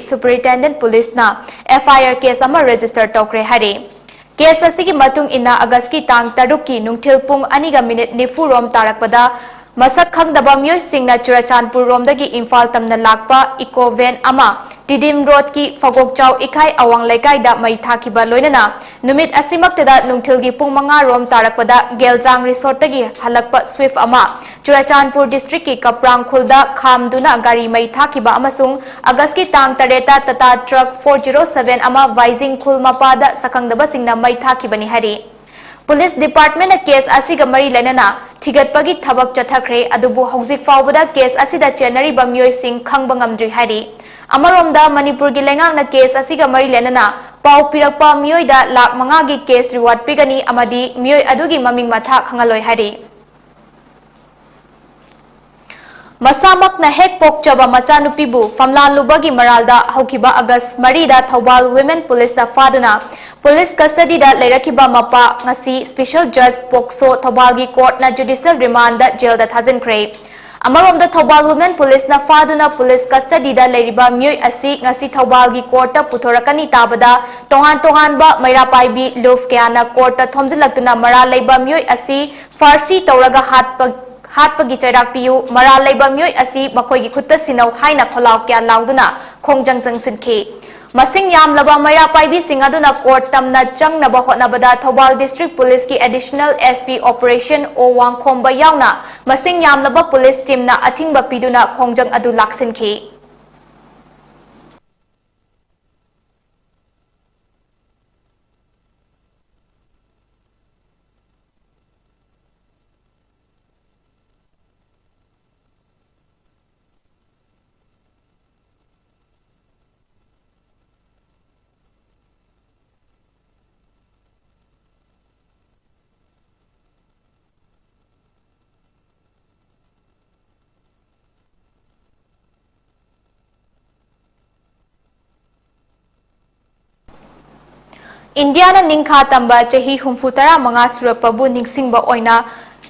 Superintendent Police na FIR case ama register tokre hari. Case asigi matung ina August ki tang 3 ki nungthil pung 2:04 rom tarakpada masak khangdaba myoy singna Churachandpur romdagi Imphal tamna lakpa eco van ama Tidim Road ki Fagok Chau Ikai Awang Laikai da mai thakiba loinana numit asimaktada nungthilgi pung 5 rom tarakpada Geljang Resort tagi halakpa Swift ama Churachandpur district ki Kaprang Khulda khamduna gari mai thakiba amasung August ki tang 8 Tata truck 407 ama Vaising Khul mapada sakangdaba singna mai thakibani hari. Police Department case asiga mari lenana thigatpagi thabak chathakre adubu hauzik fawbada case asida chenari bamyoi sing khangba ngamdri hari. Amaromda Manipur gi lengang na case asiga mari lenana pau pirakpa myoi da lakh 5 gi case reward pigani amadi myoi adugi maming matha khangaloi hari. Masamak na hek pokchaba machanupibu famlan lubagi maralda haukiba August marida Thobal Women Police da faduna Police custody da leirakiba mapa ngasi Special Judge Pokso Thobal gi court na judicial remand da jail da thajankhre. Amarom da Thobal Women Police na faduna police custody da leiriba myoi asi ngasi Thobal gi court ta puthorakani tabada tongan ba maira paibi love kya court ta thomjilaktuna mara leiba myoi asi farsi tawraga hatpagi chairak piu mara leiba myoi asi makoi gi khutta sinau haina kholaw kya lauduna khongjang sinke. Masing yamlaba maira paibi singaduna court tamna changnaba hotnabada Thobal District Police ki Additional SP Operation O WANGKHEMCHA yauna masing yamlaba police team na athingba piduna khongjang adu laksinke. Indiana ningkha tamba chahi humfutara manga surakpabu ningsingba oina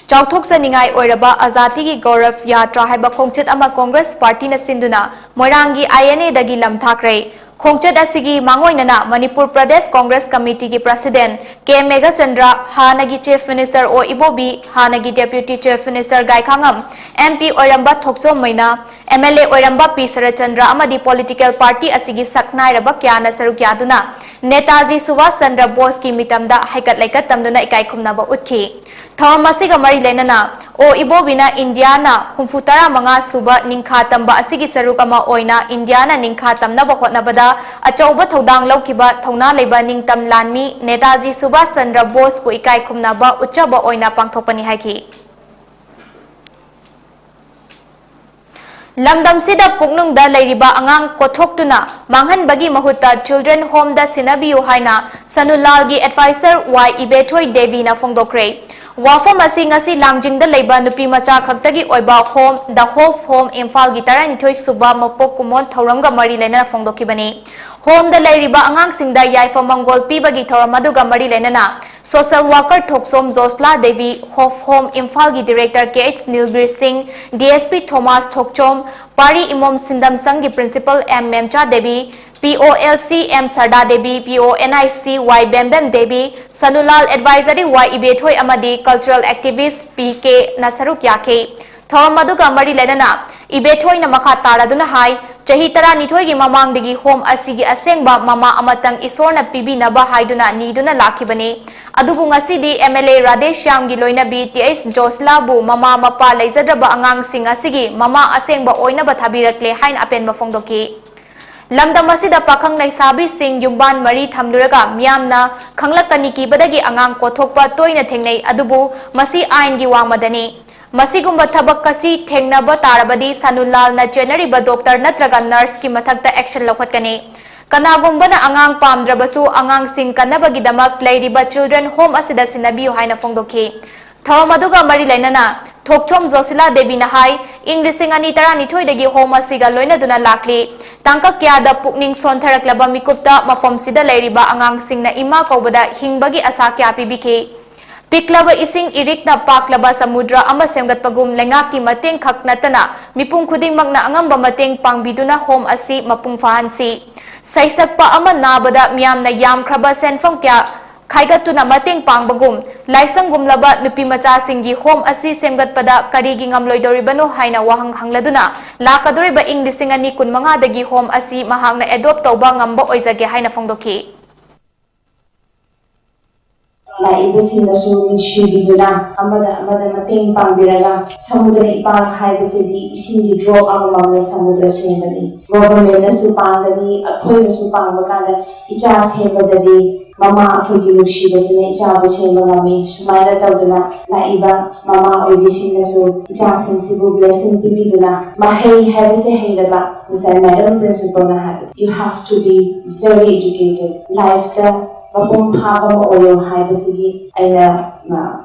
chauthoksa ningai oiraba azati gi gaurav yatra haiba khongchet ama Congress Party na sinduna moirangi INA dagi lamthakre khongchet asigi mangoinana Manipur Pradesh Congress Committee gi President K Meghachandra hanagi Chief Minister o Ibobi hanagi Deputy Chief Minister Gaikhangam MP oiramba thokso maina MLA oiramba P Sarachandra amadi political party asigi saknai raba kyana sarukyaduna Netaji Subhash Chandra Bose ki mitamda haikat laikat tamduna ikai khumnaba utkhi. Tharamasiga mari lenana o Ibobina Indiana humfutara manga suba ningkha tamba asigi saruk ama oina Indiana ningkha tamnaba hotnabada achauba thodang laukiba thona leiba ningtam lanmi Netaji Subhash Chandra Bose ku ikai khumnaba uchaba oina pangthopani haiki. Lamdam sida puknung da leiriba angang kothokduna manghanbagi mahutta children home da sinabiyu haina Sanulal gi advisor Y Ibethoi Devi na fongdokre wafam asi ngasi langjing da leiba nupi macha khaktagi oiba home the Hope Home Imphal gi 12 suba mapok kumon thauramga mari lena fongdokibani home da leiriba angang singda yaifa mangol pibagi thauramadu ga mari lena Social worker Thoksom Josla Devi Hope Home Imphal gi director KH Nilbir Singh DSP Thomas Thokchom Pari Imom Sindam Sang gi principal M Memcha Devi POLC M Sarda Devi PONIC Y Bembem Devi Sanulal Advisory Y Ibethoi amadi cultural activist PK Nasaruk Yake Thormadu Gamari Lenana Ibethoi na makha taraduna hai chahi tara nithoi gi mamang digi home asigi asengba mama amatang isorna pibi naba haiduna niduna lakibani adubu ngasidi MLA Radeshyam gi loina BTS Josla bu mama mapa leijadraba angang sing asigi mama asengba oina ba thabirakle hain apen ba fongdoki lamdam asida pakhang laisabi sing yumban mari thamluraga miyamna khanglakani ki badagi angang kothokpa toina thengnei adubu masi ain gi wangmadani Masigumba thabak kasi thengnaba tarabadi Sanulal na generary ba doctor natraga nurse ki mathakta action lokhatkani kanagumba na angang pamdrabasu angang sing kanabagi damak leiriba children home asida sinabiyu haina fongdokhi thawamaduga mari lainana Thokchom Josila Devi na hai ing lising ani tara nithoi dagi home asiga loina duna lakli tangka kya da pukning sontharaklaba mikupta mafom sida leiriba angang sing na ima kobada hingbagi asa kya pibiki Piklaba ising irikna paklaba samudra ama semgatpagum lengaki mateng khaknatana mipung khudingmakna angamba mateng pangbiduna home asi mapung fahansi saisakpa ama nabada miyamna yamkhraba senfam kya khaigatuna mateng pangbagum laisangumlaba nupi macha singgi home asi semgatpada karigi ngamloidoribano haina wahang hangladuna lakadoriba ing lisingani kunmanga dagi home asi mahangna adopt tawba ngamba oizage haina fongdoki Laibasinasu Shibiduna, Amada Mating Pambiraga, Samudra Ipan Haibasidi, Sindi drop among the Samudra Swindali, Government Supangani, a Toy Supangana, Ichas Hebadadi, Mama Pugilushi was in Icha was Hemagami, Shumaira Taduna, Laiba, Mama Obishinasu, Ichas and Sibu Blessing Bibiduna, Mahei Habase Hedaba, was a madam principal. You have to be very educated. Life Mapung Papa Oyo Haibasigi, and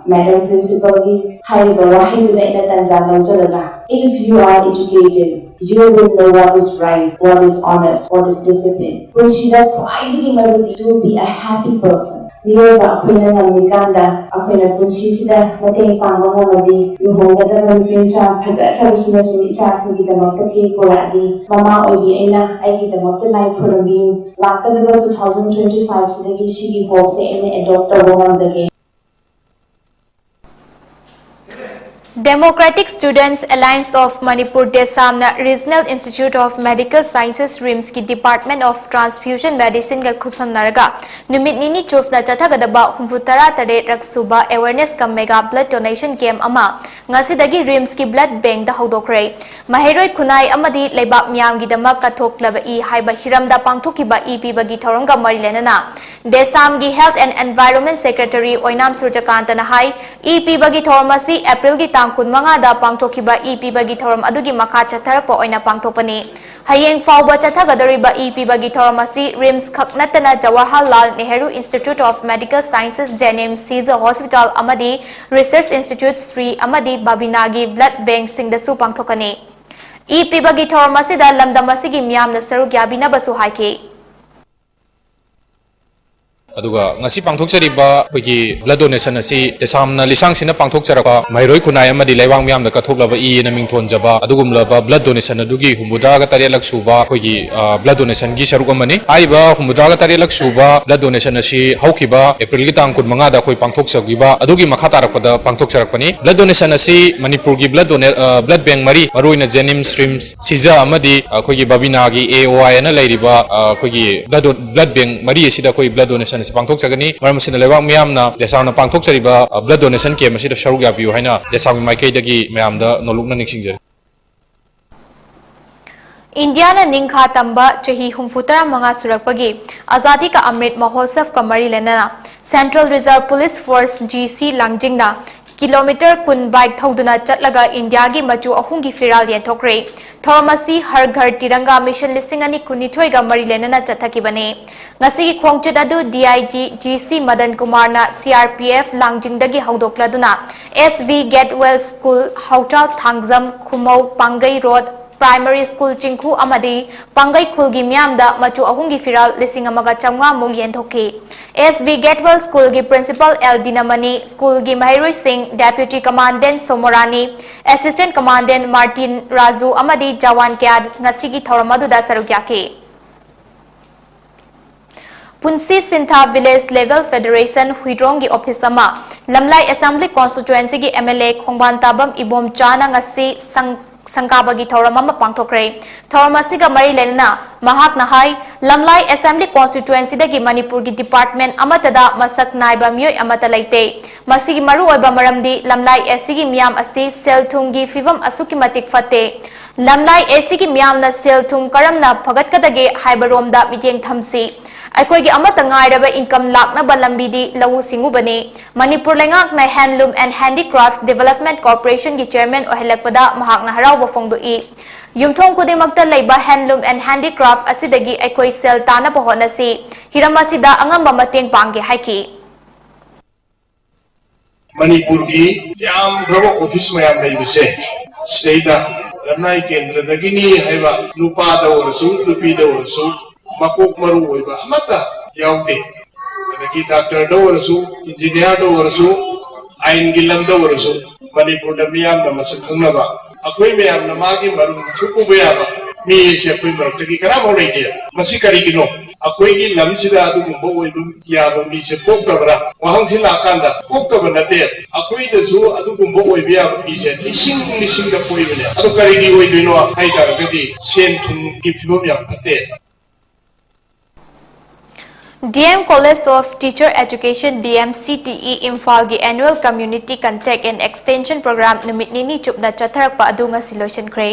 Madam Principal, Haiba, Wahiduna in a Tanzania. If you are educated, you will know what is right, what is honest, what is discipline. When she does, I will be a happy person. Niyoba ako'y namiganda, ako'y nagpunsisida, matay pangmga mabi, luhong gada ng pincha, hazard na sumichas na kita magpaki kuladi, mama oy ay na ay kita magpalay kurabing, laka na 2025 sila gisigi hope sa ina adopt awang zage. Democratic Students Alliance of Manipur Desamna Regional Institute of Medical Sciences RIMS की Department of Transfusion Medicine का खुसन नरगा निमित निनी चोफना चथागदबा हुंफुतरा तरे रक्सुबा awareness का mega blood donation camp अमा ngasi RIMS की blood bank दा हौदोक्रे mahiroi khunai amadi leibak miyam gidamak kathoklaba I haiba hiramda pangthokiba EP bagi thorongga mari lenana Desam gi Health and Environment Secretary Oinam Surjakantana hai EP bagi thormasi April gi tang kunmanga da pangthokiba EP bagi thorom adugi makha chatharpa oina pangthopani hayeng fawba chathagadariba EP bagi thormasi RIMS khaknatana Jawaharlal Nehru Institute of Medical Sciences Jenim Caesar Hospital amadi Research Institute Sri amadi Babinagi Blood Bank singdasu pangthokani EP bagi thormasi da lamdamasigi miyamna saruk yabina basu haike aduga ngasi pangthokchariba khoigi blood donation asi desamna lisang sina pangthokcharaka mairoi khunai amadi laiwang myam na kathoklaba I na mingthon jaba adugumlaba blood donation adugi humuda ga tarelak suba khoigi blood donation gi saruk amani aiba humuda ga tarelak suba blood donation asi haukiba april gi tang kun manga da khoi pangthokchagiba adugi makha tarakpada pangthokcharakpani blood donation asi manipur gi blood bank mari maroina jenim streams siza amadi khoigi babina gi AOI na lairiba khoigi blood bank mari asida khoi blood donation pangthok chagani maramasina lewang miyamna desamna pangthok chariba blood donation camp asida sharuk yabiu haina desami maikei dagi mayamda nolukna ningsingjari India na ningkha tamba chahi humfutara manga surakpagi Azadi ka Amrit Mahotsav ka mari lenana Central Reserve Police Force GC Langjingna kilometer kun bike thauduna chatlaga India gi machu ahungi firal yenthokre Thormasi Har Ghar Tiranga Mission lisingani kunithoi ga mari lenana chathakibane ngasi khongchut adu DIG GC Madan Kumar na CRPF Langjingdagi haudokladuna SV Getwell School Hautal Thangjam Khumau Pangai Road Primary School Chingkhu amadi Pangai Khulgi Myamda machu ahungi firal lisingamaga chamnga mung yenthoki SV Getwell School gi Principal L Dinamani School gi Mahiroi Singh Deputy Commandant Somorani Assistant Commandant Martin Raju amadi Jawan Kyad ngasi gi thoramadu da sarukyake Punsi Sintha Village Level Federation Huidrong gi office ama Lamlai Assembly Constituency gi MLA Khongban Tabam Ibom Chana ngasi Sangkabagi Thoramama Pangtokre, Thoramasiga Mari Lena, Mahak Nahai, Lamlai Assembly Constituency dagi Manipur gi Department Amatada Masak Naiba Myoy Amatalaite, Masigi Maru Oiba Maramdi, Lamlai Esigi Miam Asi, Seltungi Fivam Asuki Matik Fate, Lamlai Esigi Miam na Seltung Karamna Pagat Kadage Haibaromda Miteng Thamsi. Aikoigi amata ngairaba income lakna balambidi lawu singubani Manipur lengak na Handloom and Handicrafts Development Corporation gi chairman ohelakpada mahakna haraw bafongdoi yumthong kudimakta leiba Handloom and Handicraft asidagi aikoi sel tana pohonasi hiramasida angamba mateng pangge haiki Manipur ki jam bro office mayam leibse state Lanai Kendra dagini haiba lupa da orasu lupi da orasu makuk maru oiba amata yaute adagi doctor do orasu engineer do orasu आइन की lambda Varisu Manipur दा मियाम दा मसक खंगनबा अखोई मियाम ना मागी मरुम थुकुबा याबा मी से अखोई मरक्ता की करा हो लेते मसी करिगिनो अखोई की लमसिदा अदुगुंबा ओइदु याबा मी से पोक्तबरा वहां से लाकांदा पोक्तबा नते अखोई दसु अदुगुंबा ओइबिया मी से लिसिंग दा पोइबने अदु करिगी ओइदिनो हाइदा गदी सेन थुम की फिबो याम फते DM College of Teacher Education DMCTE Imphal gi Annual Community Contact and Extension Program numit nini chupna chatharakpa adu ngasi loisinkhre.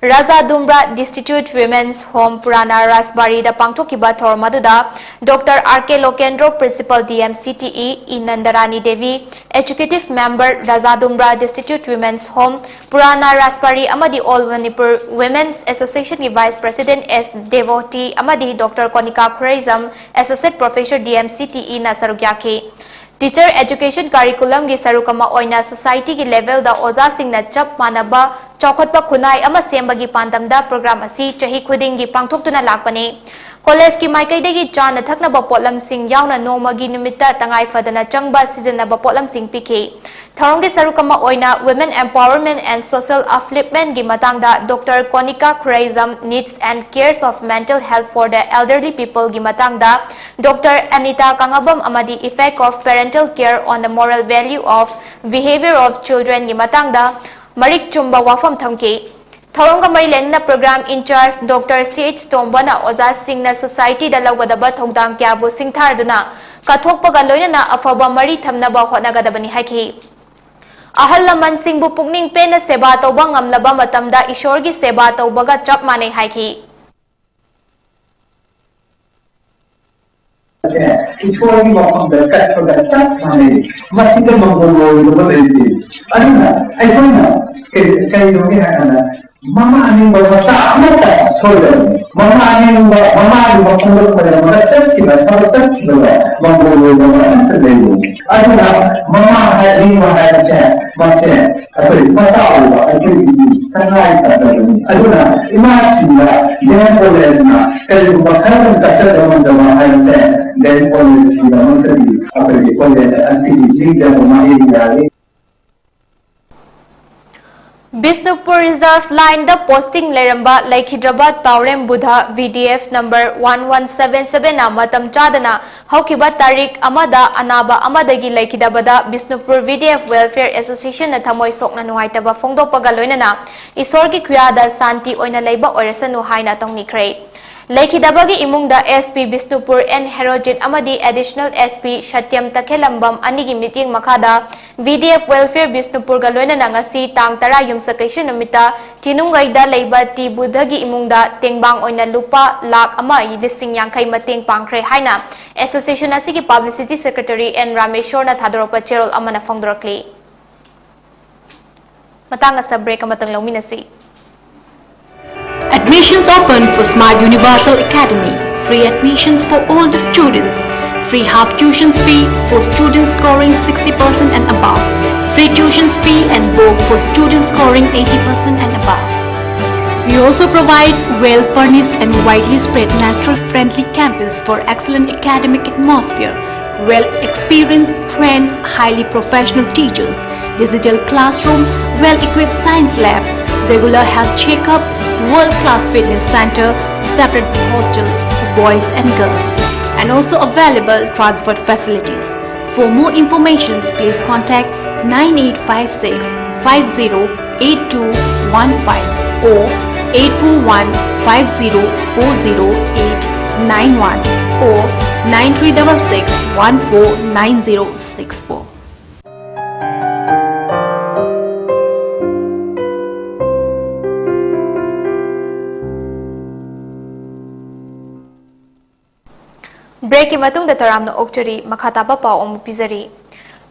Raja Dumra Destitute Women's Home Purana Rasbari da pangthokiba thor maduda Dr. RK Lokendro Principal DMCTE Inandarani Devi Executive Member Raja Dumra Destitute Women's Home Purana Rasbari amadi All Manipur Women's Association ki Vice President S Devotee amadi Dr. Konika Khuraizam Associate Professor DMCTE na sarukyake. Teacher Education Curriculum gi sarukama oina society ki level da oza sing na chap manaba chokotpa khunai ama sembagi pandamda program asi chahi khuding gi pangthoktuna lakpane. College ki maikaidagi chana thaknaba potlam sing yauna nomagi nimitta tangai fadana changba seasonaba potlam sing pikhe. Tharonggi sarukama oina Women Empowerment and Social Upliftment gi matangda Dr. Konika Khuraizam Needs and Cares of Mental Health for the Elderly People gi matangda Dr. Anita Kangabam amadi Effect of Parental Care on the Moral Value of Behavior of Children gi matangda Marik Chumba wafam thamke. Tharonga mari lenna program in charge Dr. CH Tombana Oza Singna Society da lawgadaba thongdang kyabu singtharduna kathokpaga loinana afaba mari thamnaba hotnagadabani haiki. Ahal laman singbu pukning pena seba tauba ngamlaba matamda ishor gi seba taubaga chap mane haiki. Isuai wakam dekat pada cat mana masih kan menggolong berbeda. Aduna, ayahnya kayak gini kan? Mama ani bawa sama tak soalnya. Mama ani bawa punggung pada mana cat kita menggolong berbeda terjadi. Aduna, mama hari masih apa masalah apa ini karena itu aduna imasnya dia boleh kalau bukan kasar teman-teman hari dan college kita menteri apa di college asli di jawa ini. Bisnupur Reserve Line da posting leramba Laikhidraba Taurem Buddha VDF number 1177 na matam chadana haukiba tarik amada anaba amadagi Laikhidabada Bisnupur VDF Welfare Association na thamoi sokna nuaitaba phongdokpaga loinana isorgi khuyada santi oina leiba oirasanu haina tongnikre. Laikhidabagi imungda SP Bisnupur and Herojit amadi Additional SP Shatyam Takhelambam anigi meeting makada VDF Welfare Bisnupur galoina ngasi tang tara yumsakaisu namita tinunggaida leiba ti budhagi imungda tengbang oina lupa lakh ama lising yangkai mateng pangkre haina Association asigi Publicity Secretary N Rameshwar na thadoropa cherol amana phongdorakli. Matanga sa break amatang lauminasi. Admissions open for Smart Universal Academy. Free admissions for all the students. Free half tuition fee for students scoring 60% and above. Free tuition fee and book for students scoring 80% and above. We also provide well-furnished and widely spread natural-friendly campus for excellent academic atmosphere, well-experienced, trained, highly professional teachers, digital classroom, well-equipped science lab, regular health checkup, world-class fitness center, separate hostel for boys and girls, and also available transport facilities. For more information, please contact 9856 508215 or 841 5040 or 9366 149064. Break matung da taramna okchari makhataba pau om pizari.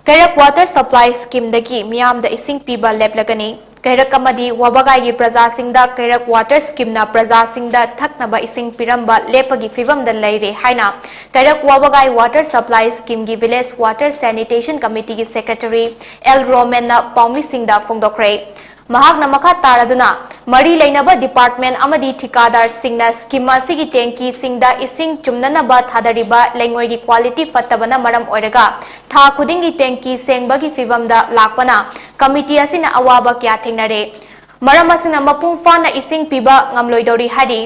Kairak water supply scheme dagi miyam da ising piba leplagani. Kairak amadi wabagai gi praja singda Kairak water scheme na praja singda thaknaba ising piramba lepagi fivam da laire haina. Kairak wabagai water supply scheme gi village water sanitation committee gi secretary L Roman na paumi singda phongdokre. Mahak na makha taraduna mari lainaba department amadi thikadar singna scheme asigi tanki singda ising chumnanaba thadariba langoi gi quality fatabana maram oiraga tha khudingi tenki sengbagi fibamda lakpana committee asina awaba kya thengnare maram asina mapung fana ising piba ngamloidori hari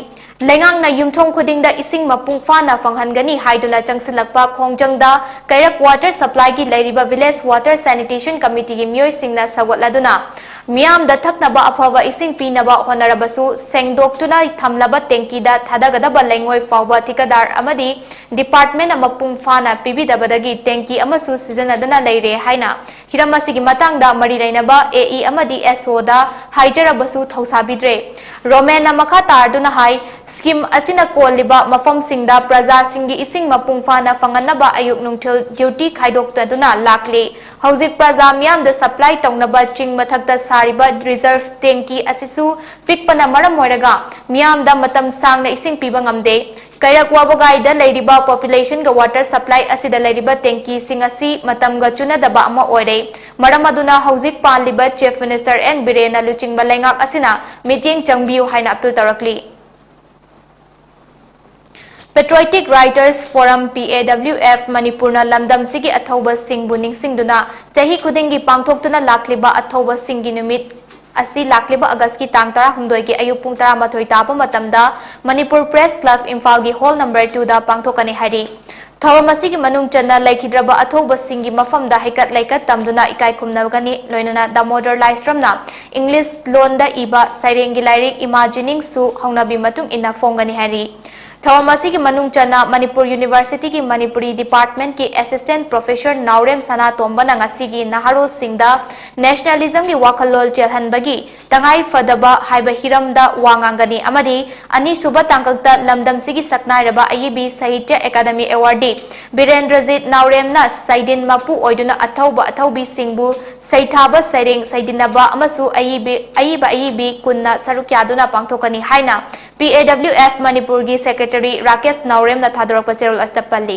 lengang na yumthong khudingda ising mapung fana fanghangani haiduna changsilakpa khongjangda kairak water supply gi leiriba village water sanitation committee gi myoi singna sawatladuna Miam da thaknaba aphaba ising pinaba honarabasu sengdoktuna thamlaba tenkida thadagadaba lengoi fawba tikadar amadi department amapung fana pibidabadagi tenki amasu seasonadana leire haina hiramasigi matangda mari leinaba AE amadi SO da haijarabasu thousabidre Romena makha tarduna hai scheme asina koliba mafam singda praja singi ising mapung fana fanganaba ayuk nungthil duty khaidoktaduna lakli Hauzik praja miyam da supply taunaba ching mathakta sariba reserve tenki asisu pikpana maram oiraga miyam da matam sangna ising piba ngamde Kairak wabagai da leiriba population ga water supply asida leiriba tenki singasi matam ga chuna daba ama oire maram aduna hauzik panliba chief minister N Birena luchingba lengak asina meeting changbiu haina appeal tarakli Patriotic Writers Forum PAWF Manipurna lamdam sigi athauba singbu ningsingduna chahi khudingi pangthoktuna lakliba athauba singi numit asi lakliba August ki tang 16 ki ayuk pung 12 tapa matamda Manipur Press Club Imphal gi hall number 2 da pangthokani hari Thoramasi ki manung chana laikhidraba athauba singi mafamda haikat laikat tamduna ikai khumnagani loinana Damodar Laistramna English loan da iba sairengi lairik imagining su hongnabi matung ina fongani hari Thoramasi ki manung chana Manipur University ki Manipuri Department ki Assistant Professor Naurem Sana Tombana ngasi gi Naharul Singda Nationalism ki wakalol chelhanbagi tangai fadaba haiba hiramda wangangani amadi ani suba tangkakta lamdam sigi saknairaba ayibi Sahitya Academy Awardee Birendrajit Naurem na Saidin Mapu oiduna athaubi singbu saithaba saireng saidinaba amasu ayibi kunna sarukyaduna pangthokani haina PAWF Manipur gi Secretary Rakesh Naurem na thadorokpa cherol astapalli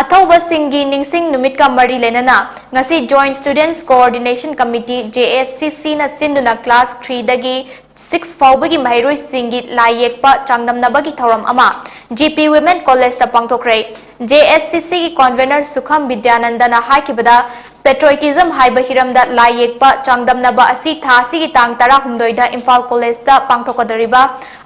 Athauba singi ningsing numit ka mari lenana ngasi Joint Students Coordination Committee JSCC na sinduna class 3 dagi 6 faubagi mairoi singi layekpa changdamnabagi thoram ama GP Women College ta pangthokre JSCC ki convener Sukham Vidyanandana haikibada Patriotism haiba hiramda layekpa changdamnaba asi thasi gi tang 16 da Imphal College ta pangthokadariba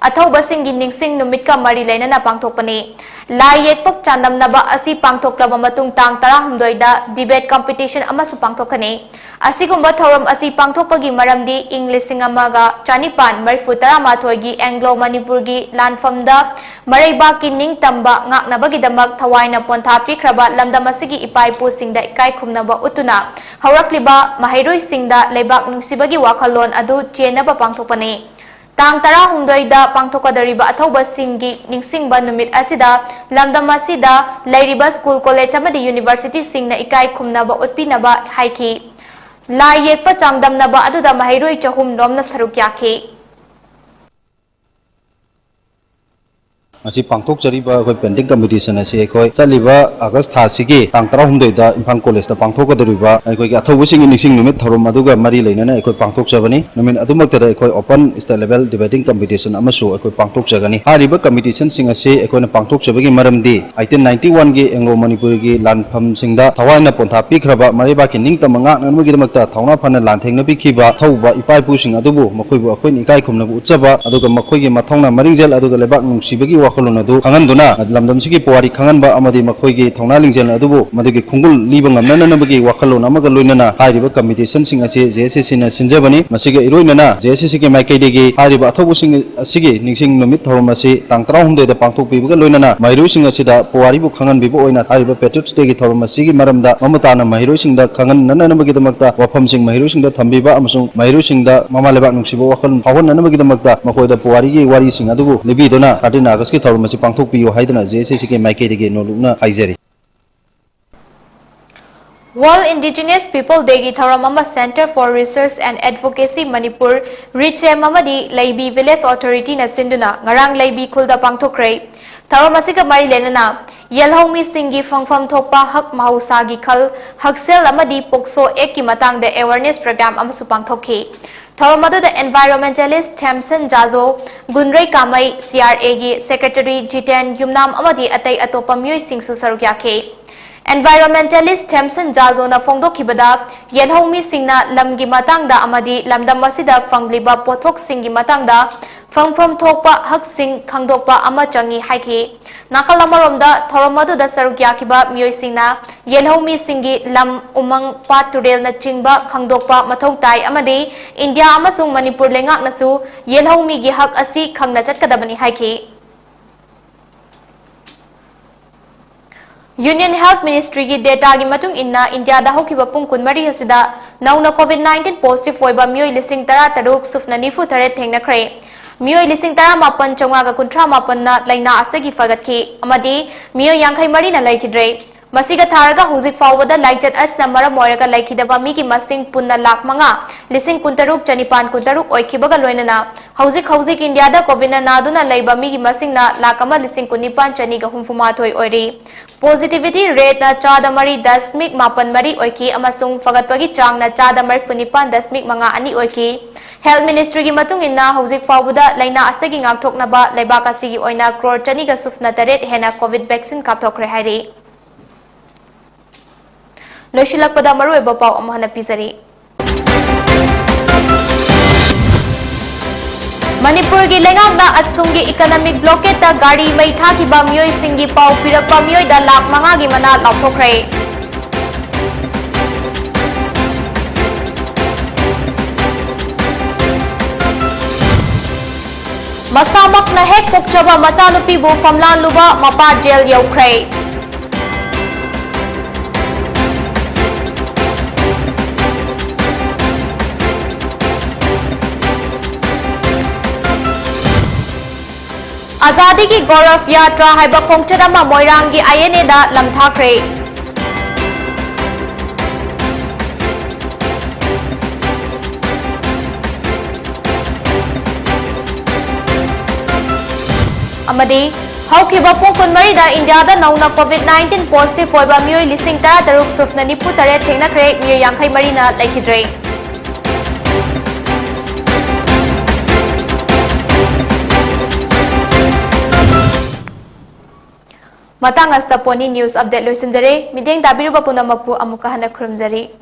athauba singi ningsing numit ka mari lenana pangthokpani layekpak chandamnaba asi pangthoklaba matung tang 16 da debate competition amasu pangthokani asigumba thoram asi pangthokpagi maramdi English amaga chanipan marfutara mathoigi Anglo Manipur gi lanfamda maraiba ki ningtamba ngaknabagi damak thawaina pontha pikraba lamdam asigi ipaipu singda ikai khumnaba utuna haurakliba mahairoi singda leibak nungsibagi wakalon adu chenaba pangthokpani Tang 16 da pangthokadariba athauba singi ningsingba numit asida lamdam asida leiriba school college amadi university singna ikai khumnaba utpinaba haiki lai yekpa changdamnaba aduda mahairoi chahum romna saruk yakhi Asi pangthok jariba koi pending competition ase koi chaliba August tha sigi tang 16 da Imphal College ta pangthok kadariba koi ga athobu sing ningsing numit thorom aduga mari leinana koi pangthok jabani numin adumakta da koi open state level debating competition amasu koi pangthok jagani hariba competition sing ase koi na pangthok jabagi maramdi 1891 gi Anglo Manipur gi lanpham singda thawaina pontha pikraba mariba ki ningtam nga nanmugi damakta thawna phana lanthengna bikhiba thauba ipai pu sing adubu makhoibu akhoi ni kai khumna bu uchaba aduga makhoi gi mathongna maringjel aduga lebak nungsibagi wakolon adu khanganduna lamdam sigi puari khanganba amadi makhoi gi thongna lingjel adubu madugi khungul liba ngamnana nabagi wakolon amaga loinana hariba competition sing ase JSCC na sinjabani masiga iroinana JSCC ki maikaidegi hariba athobu sing asigi ningsing numit thorom ase tang 16 da pangthok pibuga loinana mairu sing asida puari bu khangan bibu oina hariba Patriots Day gi thorom asigi maramda mamutana mairu sing da khangan nana nabagi damakta wafam sing mairu sing da thambiba amasung mairu sing da mama lebak nungsibo wakolon phawon nabagi damakta makhoida puari gi wari sing adubu libidona 13 August ki thorom ase pangthok piyo haidana JSCC ki maikaidegi noluna haijari World Indigenous People Day gi Tharamama Center for Research and Advocacy Manipur Richem amadi Laibi Village Authority na sinduna ngarang Laibi khulda pangthokre Tharamasiga mari lenana Yelhomi singi fangfam thokpa hak mahusagi khal haksel amadi pokso ek ki matang de awareness program amasu pangthokhi Thoramadu the environmentalist Thamson Jazo Gunrei Kamai CRA gi Secretary Jiten Yumnam amadi atai atopa myoi singsu saruk yakhe Environmentalist Thamson Jazona Fongdokhibada Yelhomi Singna Lamgi Matangda Amadi Lamdam Masida Fangliba Pothok Singi Matangda Fangfam Thokpa Hak Sing Khangdokpa Ama Changi Haiki Nakalamaromda Thoromadu Saruk Yakiba Miyoi Singna Yelhomi Singi Lam Umang Paturel na Chingba Khangdokpa Mathau Tai Amadi India Amasung Manipur Lengak Nasu Yelhomi gi Hak Asi Khangna Chatkadabani Haiki Union Health Ministry ki data gi matung inna India da hokiba pung kunmari hasida nauna COVID-19 positive oiba miyoi lising tara taruk sufna nifu thare thengna khre miyoi lising tara mapan chonga ga kuntra mapan na laina asagi fagatki amadi miyoi yankhai mari na laikidre masiga tharaga hujik fawada laichat asna mara moiraga laikidaba mi ki masing punna lakh manga lising kuntaruk chanipan kuntaruk oikibaga loinana hujik India da COVID na naduna laiba mi ki masing na lakama lising kunipan chani ga humfuma thoi oiri Positivity rate na chada mari dasmik mapan mari oiki amasung fagatpagi chang na chada mari funipan dasmik mga ani oiki Health Ministry gi matung inna hujik fawbuda laina astagi ngakthok na ba laibaka sigi oina crore chani ga sufna taret hena COVID vaccine kapthokre hairi Loishilakpada maru eba pau amhana pizari Manipur ki lengak na atsunggi economic blockade ta gari mai thaki ba miyoi singi pau pirakpa miyoi da lak manga gi mana lapthokre Masamak na hek pokchaba machanupi bu famlan luba mapa jail yaukre Azadi ki Gaurav Yatra haiba khongchadama Moirangi INA da lamthakre Amadi haukiba pung kunmari da India da nauna COVID-19 positive oiba miyoi lising tara taruk sufna nipu tare thengna kre miyoi yankhai mari na laikidre Matang asta poni news update loisinjare mideng dabiru ba punamapu amuka hana khurumjari